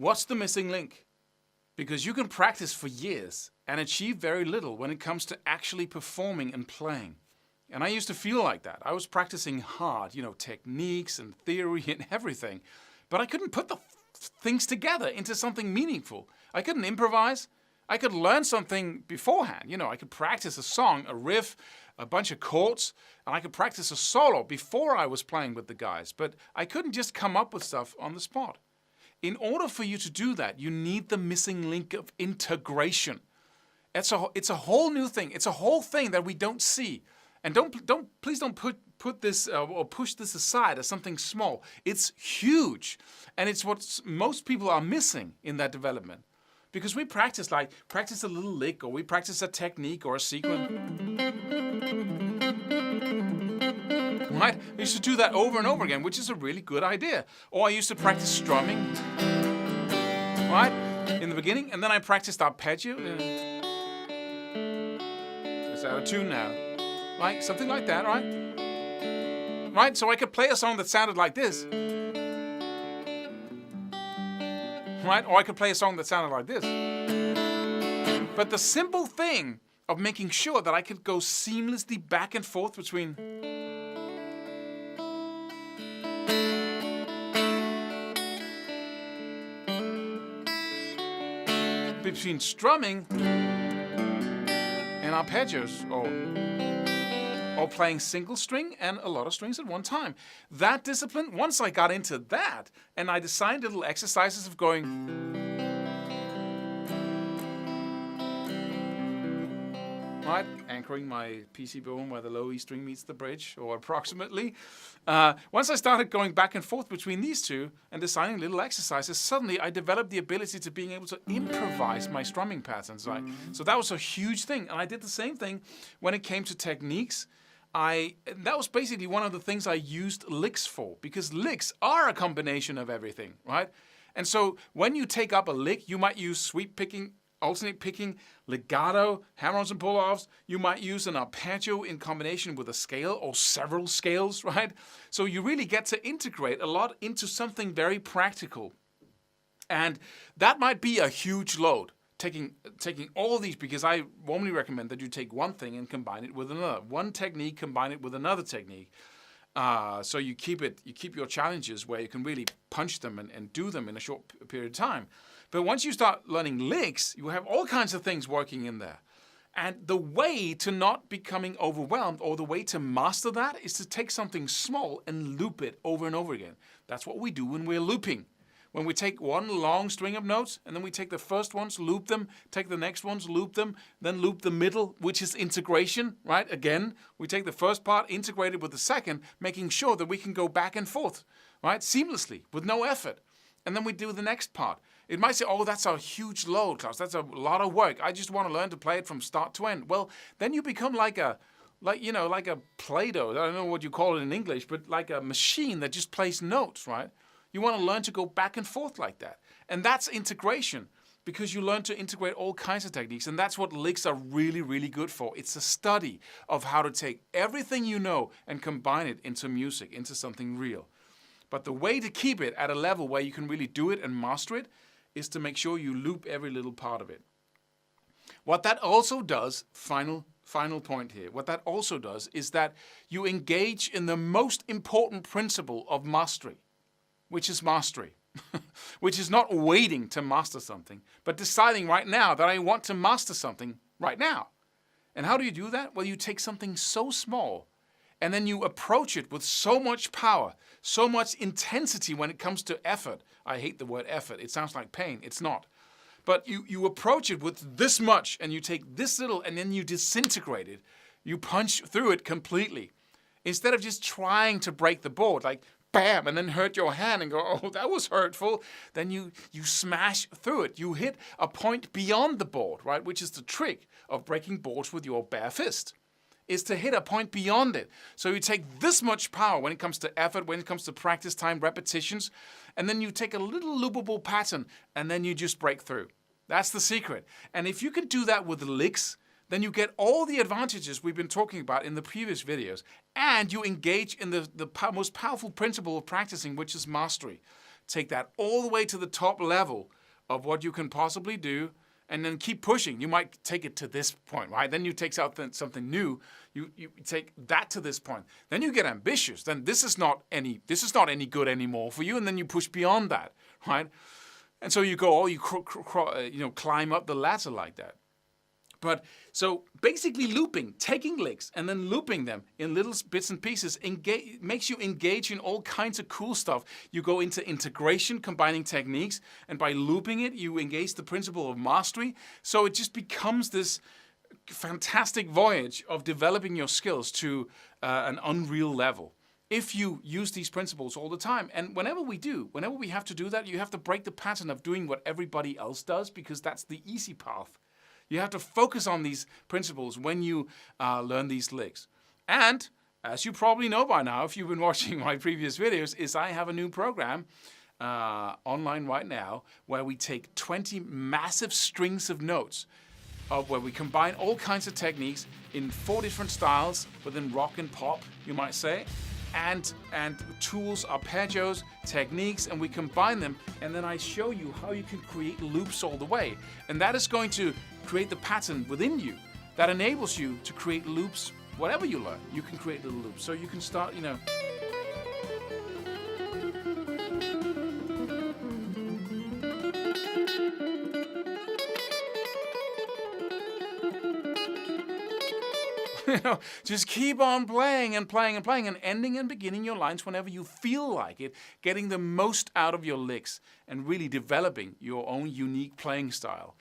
What's the missing link? Because you can practice for years and achieve very little when it comes to actually performing and playing. And I used to feel like that. I was practicing hard, techniques and theory and everything, but I couldn't put the things together into something meaningful. I couldn't improvise. I could learn something beforehand. I could practice a song, a riff, a bunch of chords, and I could practice a solo before I was playing with the guys, but I couldn't just come up with stuff on the spot. In order for you to do that, you need the missing link of integration. It's a whole new thing. It's a whole thing that we don't see. And please don't put this or push this aside as something small. It's huge, and it's what most people are missing in that development. Because we practice a little lick, or we practice a technique or a sequence. Right? I used to do that over and over again, which is a really good idea. Or I used to practice strumming, right, in the beginning, and then I practiced arpeggio. It's out of tune now. Right? Something like that, right? Right? So I could play a song that sounded like this. Right? Or I could play a song that sounded like this. But the simple thing of making sure that I could go seamlessly back and forth between strumming and arpeggios, or playing single string and a lot of strings at one time. That discipline, once I got into that, and I designed little exercises of going, right, anchoring my PC bone where the low E string meets the bridge, or approximately. Once I started going back and forth between these two and designing little exercises, suddenly I developed the ability to being able to improvise my strumming patterns. Right? So that was a huge thing. And I did the same thing when it came to techniques. That was basically one of the things I used licks for, because licks are a combination of everything, right? And so when you take up a lick, you might use sweep picking, alternate picking, legato, hammer-ons and pull-offs. You might use an arpeggio in combination with a scale or several scales, right? So you really get to integrate a lot into something very practical. And that might be a huge load, taking all of these, because I warmly recommend that you take one thing and combine it with another. One technique, combine it with another technique. So you keep your challenges where you can really punch them and do them in a short period of time. But once you start learning licks, you have all kinds of things working in there. And the way to not becoming overwhelmed, or the way to master that, is to take something small and loop it over and over again. That's what we do when we're looping. When we take one long string of notes, and then we take the first ones, loop them, take the next ones, loop them, then loop the middle, which is integration, right? Again, we take the first part, integrate it with the second, making sure that we can go back and forth, right? Seamlessly, with no effort. And then we do the next part. It might say, oh, that's a huge load, Claus. That's a lot of work. I just want to learn to play it from start to end. Well, then you become like a Play-Doh. I don't know what you call it in English, but like a machine that just plays notes, right? You want to learn to go back and forth like that. And that's integration, because you learn to integrate all kinds of techniques. And that's what licks are really, really good for. It's a study of how to take everything you know and combine it into music, into something real. But the way to keep it at a level where you can really do it and master it is to make sure you loop every little part of it. What that also does, final point here, what that also does is that you engage in the most important principle of mastery, which is mastery, which is not waiting to master something, but deciding right now that I want to master something right now. And how do you do that? Well, you take something so small, and then you approach it with so much power, so much intensity when it comes to effort. I hate the word effort. It sounds like pain. It's not. But you approach it with this much, and you take this little, and then you disintegrate it. You punch through it completely. Instead of just trying to break the board, like bam, and then hurt your hand and go, oh, that was hurtful. Then you smash through it. You hit a point beyond the board, right? Which is the trick of breaking boards with your bare fist, is to hit a point beyond it. So you take this much power when it comes to effort, when it comes to practice time, repetitions, and then you take a little loopable pattern, and then you just break through. That's the secret. And if you can do that with licks, then you get all the advantages we've been talking about in the previous videos, and you engage in the most powerful principle of practicing, which is mastery. take that all the way to the top level of what you can possibly do, and then keep pushing. You might take it to this point, right? Then you take out something new. You take that to this point. Then you get ambitious. Then this is not any good anymore for you, and then you push beyond that, right? And so you go, climb up the ladder like that. But so basically looping, taking licks and then looping them in little bits and pieces makes you engage in all kinds of cool stuff. You go into integration, combining techniques, and by looping it, you engage the principle of mastery. So it just becomes this fantastic voyage of developing your skills to an unreal level. If you use these principles all the time, and whenever we have to do that, you have to break the pattern of doing what everybody else does, because that's the easy path. You have to focus on these principles when you learn these licks. And as you probably know by now, if you've been watching my previous videos, is I have a new program online right now where we take 20 massive strings of notes where we combine all kinds of techniques in 4 different styles within rock and pop, you might say. And tools, arpeggios, techniques, and we combine them, and then I show you how you can create loops all the way. And that is going to create the pattern within you that enables you to create loops. Whatever you learn, you can create little loops. So you can start, just keep on playing and playing and playing and ending and beginning your lines whenever you feel like it, getting the most out of your licks and really developing your own unique playing style.